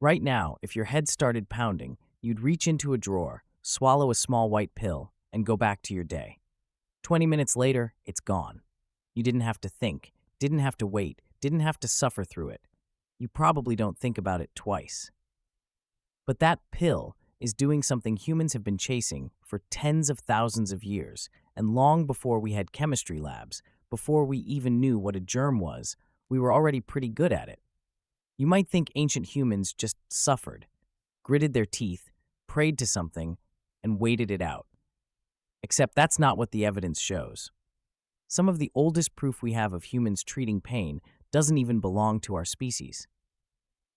Right now, if your head started pounding, you'd reach into a drawer, swallow a small white pill, and go back to your day. 20 minutes later, it's gone. You didn't have to think, didn't have to wait, didn't have to suffer through it. You probably don't think about it twice. But that pill is doing something humans have been chasing for tens of thousands of years, and long before we had chemistry labs, before we even knew what a germ was, we were already pretty good at it. You might think ancient humans just suffered, gritted their teeth, prayed to something, and waited it out. Except that's not what the evidence shows. Some of the oldest proof we have of humans treating pain doesn't even belong to our species.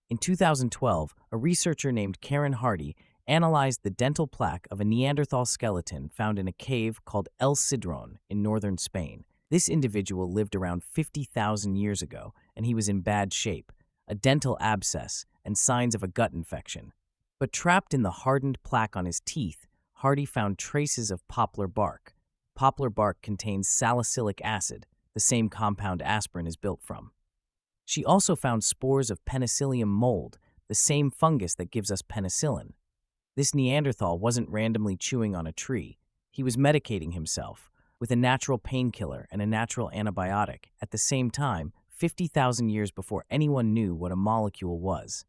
In 2012, a researcher named Karen Hardy analyzed the dental plaque of a Neanderthal skeleton found in a cave called El Cidrón in northern Spain. This individual lived around 50,000 years ago, and he was in bad shape, a dental abscess, and signs of a gut infection. But trapped in the hardened plaque on his teeth, Hardy found traces of poplar bark. Poplar bark contains salicylic acid, the same compound aspirin is built from. She also found spores of penicillium mold, the same fungus that gives us penicillin. This Neanderthal wasn't randomly chewing on a tree. He was medicating himself with a natural painkiller and a natural antibiotic at the same time, 50,000 years before anyone knew what a molecule was.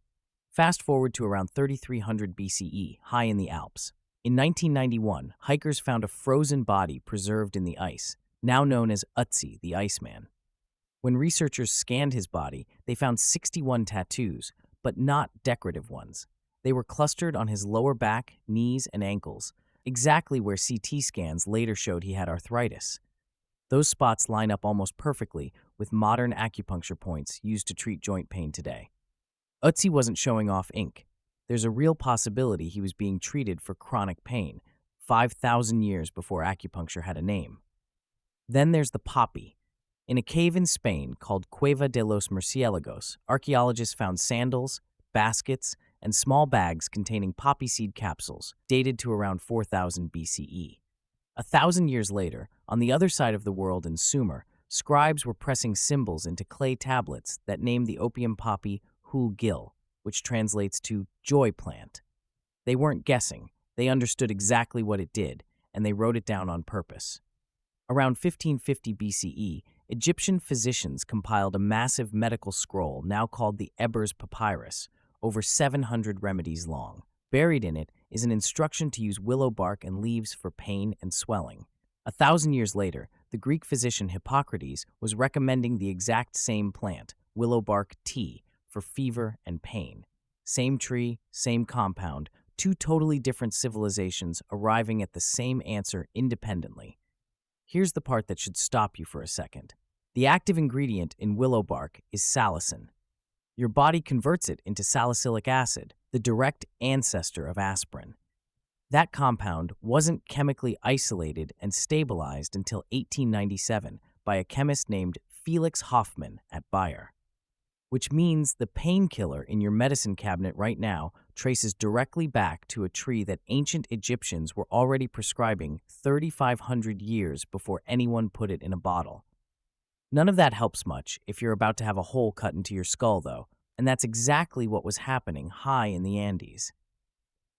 Fast forward to around 3300 BCE, high in the Alps. In 1991, hikers found a frozen body preserved in the ice, now known as Ötzi, the Iceman. When researchers scanned his body, they found 61 tattoos, but not decorative ones. They were clustered on his lower back, knees, and ankles, exactly where CT scans later showed he had arthritis. Those spots line up almost perfectly with modern acupuncture points used to treat joint pain today. Ötzi wasn't showing off ink. There's a real possibility he was being treated for chronic pain, 5,000 years before acupuncture had a name. Then there's the poppy. In a cave in Spain called Cueva de los Murciélagos, archaeologists found sandals, baskets, and small bags containing poppy seed capsules, dated to around 4000 BCE. 1,000 years later, on the other side of the world in Sumer, scribes were pressing symbols into clay tablets that named the opium poppy Hul Gil, which translates to joy plant. They weren't guessing, they understood exactly what it did, and they wrote it down on purpose. Around 1550 BCE, Egyptian physicians compiled a massive medical scroll now called the Ebers Papyrus, over 700 remedies long. Buried in it is an instruction to use willow bark and leaves for pain and swelling. 1,000 years later, the Greek physician Hippocrates was recommending the exact same plant, willow bark tea, for fever and pain. Same tree, same compound, two totally different civilizations arriving at the same answer independently. Here's the part that should stop you for a second. The active ingredient in willow bark is salicin. Your body converts it into salicylic acid, the direct ancestor of aspirin. That compound wasn't chemically isolated and stabilized until 1897 by a chemist named Felix Hoffmann at Bayer. Which means the painkiller in your medicine cabinet right now traces directly back to a tree that ancient Egyptians were already prescribing 3,500 years before anyone put it in a bottle. None of that helps much if you're about to have a hole cut into your skull, though, and that's exactly what was happening high in the Andes.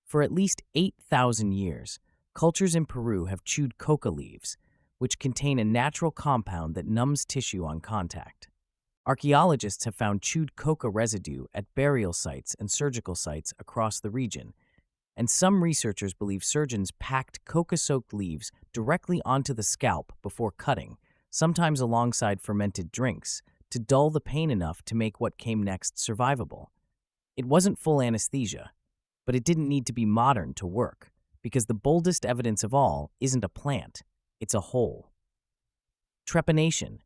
For at least 8,000 years, cultures in Peru have chewed coca leaves, which contain a natural compound that numbs tissue on contact. Archaeologists have found chewed coca residue at burial sites and surgical sites across the region, and some researchers believe surgeons packed coca-soaked leaves directly onto the scalp before cutting, sometimes alongside fermented drinks, to dull the pain enough to make what came next survivable. It wasn't full anesthesia, but it didn't need to be modern to work, because the boldest evidence of all isn't a plant, it's a hole. Trepanation,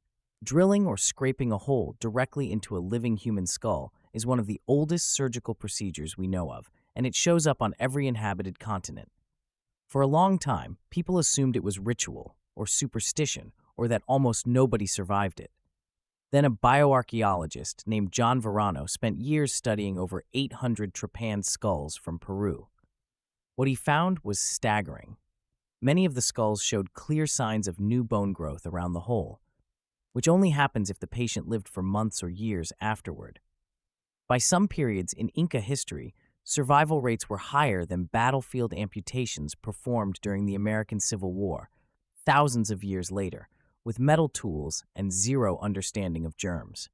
drilling or scraping a hole directly into a living human skull, is one of the oldest surgical procedures we know of, and it shows up on every inhabited continent. For a long time, people assumed it was ritual or superstition, or that almost nobody survived it. Then a bioarchaeologist named John Verano spent years studying over 800 trepanned skulls from Peru. What he found was staggering. Many of the skulls showed clear signs of new bone growth around the hole, which only happens if the patient lived for months or years afterward. By some periods in Inca history, survival rates were higher than battlefield amputations performed during the American Civil War, thousands of years later, with metal tools and zero understanding of germs.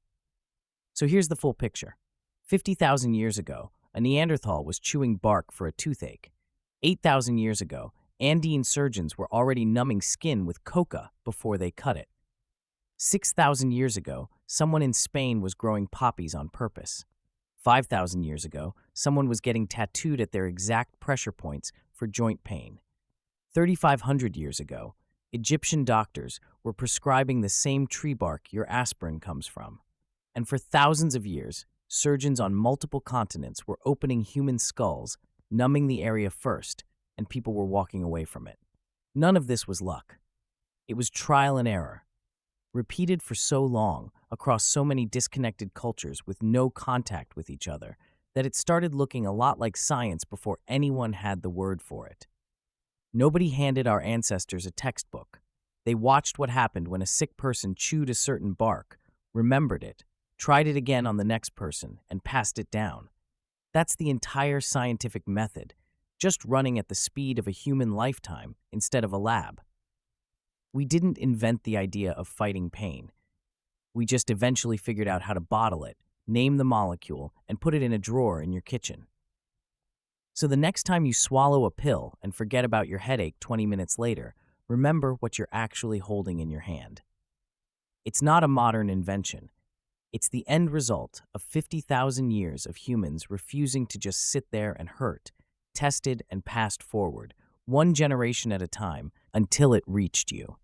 So here's the full picture. 50,000 years ago, a Neanderthal was chewing bark for a toothache. 8,000 years ago, Andean surgeons were already numbing skin with coca before they cut it. 6,000 years ago, someone in Spain was growing poppies on purpose. 5,000 years ago, someone was getting tattooed at their exact pressure points for joint pain. 3,500 years ago, Egyptian doctors were prescribing the same tree bark your aspirin comes from. And for thousands of years, surgeons on multiple continents were opening human skulls, numbing the area first, and people were walking away from it. None of this was luck. It was trial and error, repeated for so long across so many disconnected cultures with no contact with each other that it started looking a lot like science before anyone had the word for it. Nobody handed our ancestors a textbook. They watched what happened when a sick person chewed a certain bark, remembered it, tried it again on the next person, and passed it down. That's the entire scientific method, just running at the speed of a human lifetime instead of a lab. We didn't invent the idea of fighting pain. We just eventually figured out how to bottle it, name the molecule, and put it in a drawer in your kitchen. So the next time you swallow a pill and forget about your headache 20 minutes later, remember what you're actually holding in your hand. It's not a modern invention. It's the end result of 50,000 years of humans refusing to just sit there and hurt, tested and passed forward, one generation at a time, until it reached you.